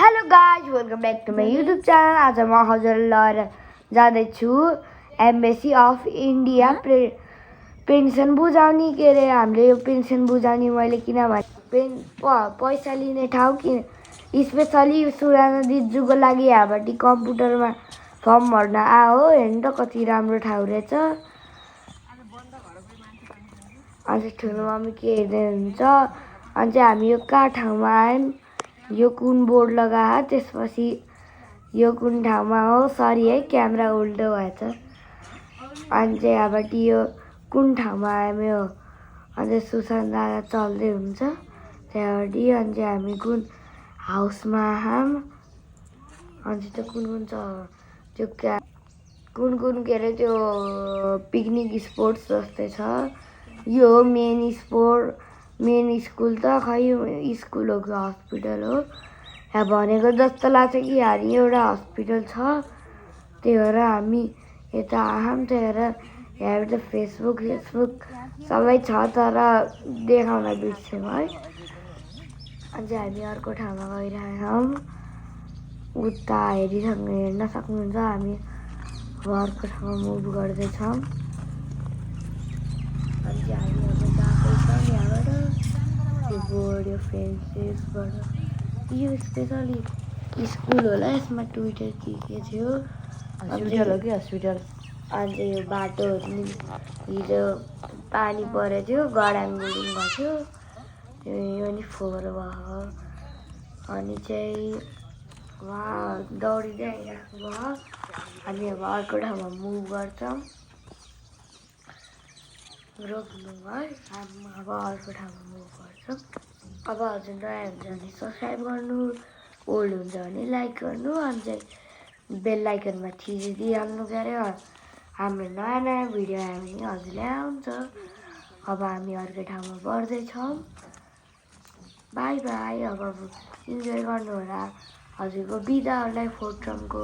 Hello guys welcome back to my YouTube channel. आज म हजुरलाई लिएर जाँदैछु एम्बेसी अफ इन्डिया पेन्सन बुझाउने। के अरे हामीले यो पेन्सन बुझाउने मैले किनभने पैसा लिने ठाउँ स्पेसली सुराना दिजुको लागि यहाँबाट कम्प्युटरमा फर्म भर्न आयो। हेर्नु त कति राम्रो ठाउँ रहेछ। अझै ठुलो मम्मी के हेर्दै हुन्छ। अनि चाहिँ हामी यो कहाँ ठाउँमा आयौँ, यो कुन बोर्ड लगायो, त्यसपछि यो कुन ठाउँमा हो। सरी है क्यामेरा उल्टो भएछ। अनि चाहिँ यहाँबाट यो कुन ठाउँमा आयौँ यो अझै सुशान्त दादा चल्दै हुन्छ त्यहाँबाट। अनि चाहिँ हामी कुन हाउसमा आयौँ। अनि चाहिँ कुन कुन छ त्यो कुन के अरे त्यो पिकनिक स्पोट्स जस्तै छ। यो हो मेन स्कुल त खै स्कुल हो कि हस्पिटल हो। यहाँ भनेको जस्तो लाग्छ कि यहाँ एउटा हस्पिटल छ। त्यही भएर हामी यता आयौँ। त्यही भएर यहाँ त फेसबुक सबै छ तर देखाउन बिर्स्यौँ है। अनि चाहिँ हामी अर्को ठाउँमा गइरहेछौँ। उता हेर्न सक्नुहुन्छ। हामी अब अर्को ठाउँमा मुभ गर्दैछौँ। अनि चाहिँ हामी अब गएछौँ यहाँबाट। यो बोर्ड यो फेन्सेसबाट यो स्पेसली स्कुल होला। यसमा ट्विटर के थियो हस्पिटल हो कि हस्पिटल। अनि चाहिँ यो बाटो हिजो पानी परेको थियो, गडाङगुडुङ भएको थियो। यो नि फोहोर भयो। अनि चाहिँ उहाँ दौडिँदै आइराख्नु भयो। हामी अब अर्को ठाउँमा मुभ गर्छौँ। रोक्नु है। हामी अब अर्को ठाउँमा मुभ गर्छौँ। अब हजुर नयाँ हुन्छ भने सब्सक्राइब गर्नु, ओल्ड हुन्छ भने लाइक गर्नु। अनि चाहिँ बेल आइकनमा थिचिदिइहाल्नु। के अरे हाम्रो नयाँ नयाँ भिडियो आयो भने हजुरलाई आउँछ। अब हामी अर्को ठाउँमा बढ्दैछौँ। Bye bye. अब इन्जोय गर्नु होला हजुरको बिदा होला फोर्थ टर्मको।